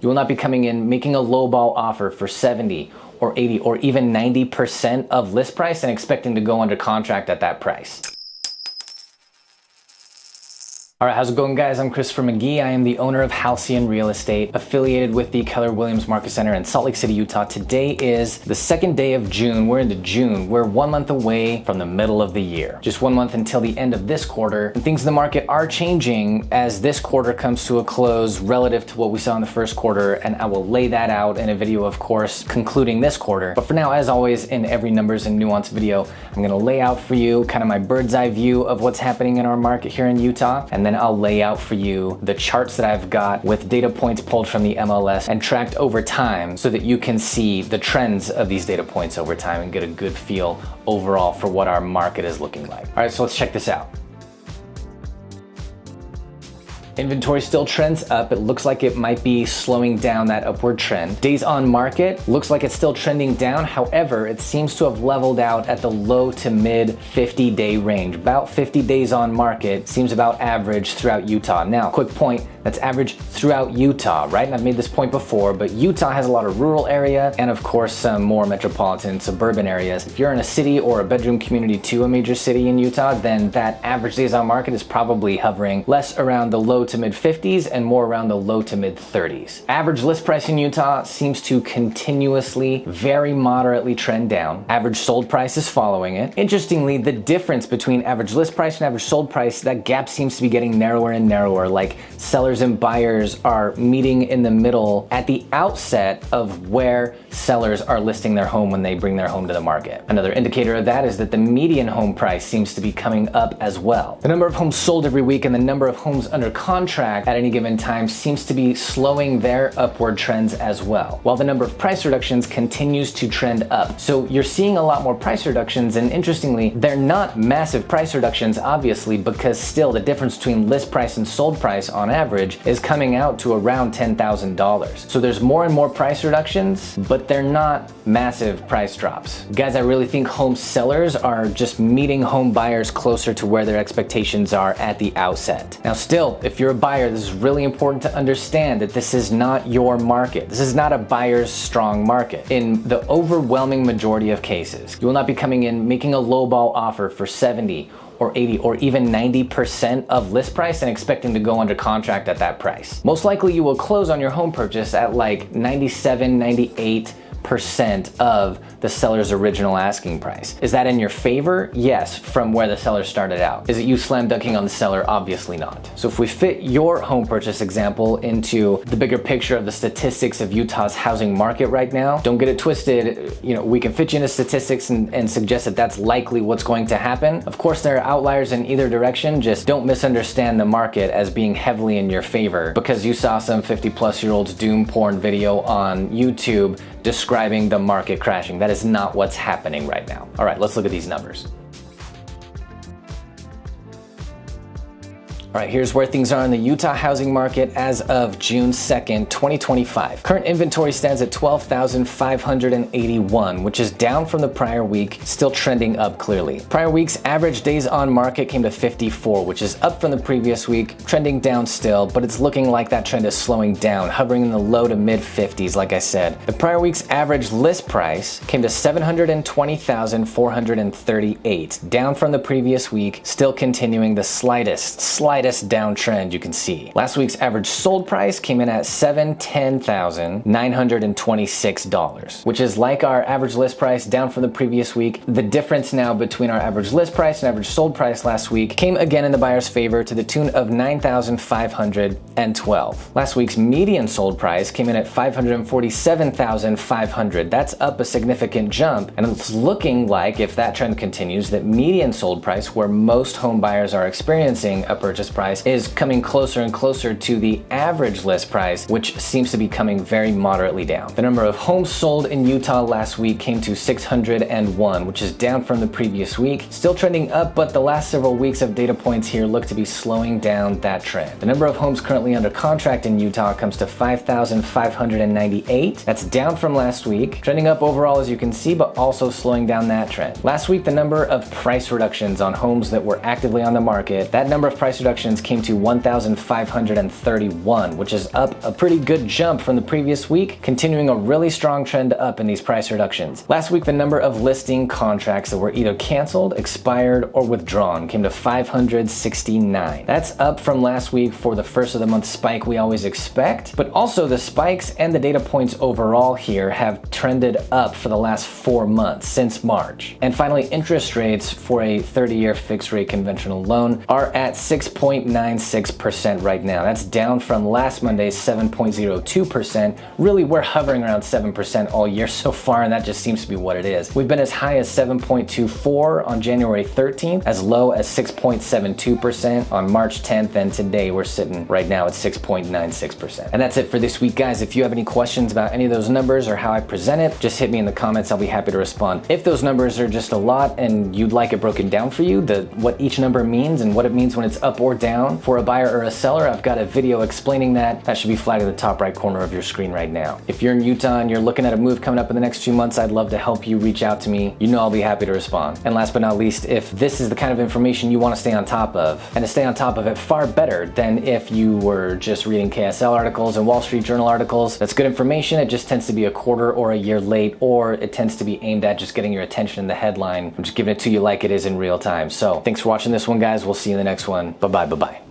You will not be coming in making a lowball offer for 70 or 80 or even 90% of list price and expecting to go under contract at that price. All right, how's it going, guys? I'm Christopher McGee. I am the owner of Halcyon Real Estate, affiliated with the Keller Williams Market Center in Salt Lake City, Utah. Today is the second day of June. We're into June. We're 1 month away from the middle of the year. Just 1 month until the end of this quarter. And things in the market are changing as this quarter comes to a close relative to what we saw in the first quarter. And I will lay that out in a video, of course, concluding this quarter. But for now, as always, in every numbers and nuance video, I'm gonna lay out for you kind of my bird's eye view of what's happening in our market here in Utah. And then I'll lay out for you the charts that I've got with data points pulled from the MLS and tracked over time so that you can see the trends of these data points over time and get a good feel overall for what our market is looking like. All right, so let's check this out. Inventory still trends up. It looks like it might be slowing down that upward trend. Days on market looks like it's still trending down. However, it seems to have leveled out at the low to mid 50-day range. About 50 days on market seems about average throughout Utah. Now, quick point, that's average throughout Utah, right? And I've made this point before, but Utah has a lot of rural area and of course some more metropolitan suburban areas. If you're in a city or a bedroom community to a major city in Utah, then that average days on market is probably hovering less around the low to mid 50s and more around the low to mid 30s. Average list price in Utah seems to continuously, very moderately trend down. Average sold price is following it. Interestingly, the difference between average list price and average sold price, that gap seems to be getting narrower and narrower, like sellers and buyers are meeting in the middle at the outset of where sellers are listing their home when they bring their home to the market. Another indicator of that is that the median home price seems to be coming up as well. The number of homes sold every week and the number of homes under contract at any given time seems to be slowing their upward trends as well, while the number of price reductions continues to trend up. So you're seeing a lot more price reductions, and interestingly, they're not massive price reductions, obviously, because still the difference between list price and sold price on average is coming out to around $10,000. So there's more and more price reductions, but they're not massive price drops. Guys, I really think home sellers are just meeting home buyers closer to where their expectations are at the outset. Now still, if you're a buyer, this is really important to understand that this is not your market. This is not a buyer's strong market. In the overwhelming majority of cases, you will not be coming in making a lowball offer for 70 or 80 or even 90% of list price and expecting to go under contract at that price. Most likely you will close on your home purchase at like 97, 98% of the seller's original asking price. Is that in your favor? Yes, from where the seller started out. Is it you slam dunking on the seller? Obviously not. So if we fit your home purchase example into the bigger picture of the statistics of Utah's housing market right now, don't get it twisted. You know, we can fit you into statistics and suggest that that's likely what's going to happen. Of course, there are outliers in either direction. Just don't misunderstand the market as being heavily in your favor because you saw some 50-plus-year-old's doom porn video on YouTube describing the market crashing. That is not what's happening right now. All right, let's look at these numbers. All right, here's where things are in the Utah housing market as of June 2nd, 2025. Current inventory stands at 12,581, which is down from the prior week, still trending up clearly. Prior week's average days on market came to 54, which is up from the previous week, trending down still, but it's looking like that trend is slowing down, hovering in the low to mid 50s, like I said. The prior week's average list price came to $720,438, down from the previous week, still continuing the slightest downtrend you can see. Last week's average sold price came in at $710,926, which is like our average list price, down from the previous week. The difference now between our average list price and average sold price last week came again in the buyer's favor to the tune of $9,512. Last week's median sold price came in at $547,500. That's up a significant jump, and it's looking like, if that trend continues, that median sold price, where most home buyers are experiencing a purchase price, is coming closer and closer to the average list price, which seems to be coming very moderately down. The number of homes sold in Utah last week came to 601, which is down from the previous week. Still trending up, but the last several weeks of data points here look to be slowing down that trend. The number of homes currently under contract in Utah comes to 5,598. That's down from last week. Trending up overall, as you can see, but also slowing down that trend. Last week, the number of price reductions on homes that were actively on the market, that number of price reductions reductions came to 1,531, which is up a pretty good jump from the previous week, continuing a really strong trend up in these price reductions. Last week, the number of listing contracts that were either canceled, expired, or withdrawn came to 569. That's up from last week for the first of the month spike we always expect, but also the spikes and the data points overall here have trended up for the last 4 months since March. And finally, interest rates for a 30-year fixed rate conventional loan are at 6.96% right now. That's down from last Monday's 7.02%. Really, we're hovering around 7% all year so far, and that just seems to be what it is. We've been as high as 7.24 on January 13th, as low as 6.72% on March 10th, and today we're sitting right now at 6.96%. And that's it for this week, guys. If you have any questions about any of those numbers or how I present it, just hit me in the comments. I'll be happy to respond. If those numbers are just a lot and you'd like it broken down for you, what each number means and what it means when it's up or down for a buyer or a seller, I've got a video explaining that. That should be flagged in the top right corner of your screen right now. If you're in Utah and you're looking at a move coming up in the next few months, I'd love to help you. Reach out to me. You know I'll be happy to respond. And last but not least, if this is the kind of information you want to stay on top of, and to stay on top of it far better than if you were just reading KSL articles and Wall Street Journal articles, that's good information. It just tends to be a quarter or a year late, or it tends to be aimed at just getting your attention in the headline. I'm just giving it to you like it is in real time. So thanks for watching this one, guys. We'll see you in the next one. Bye-bye.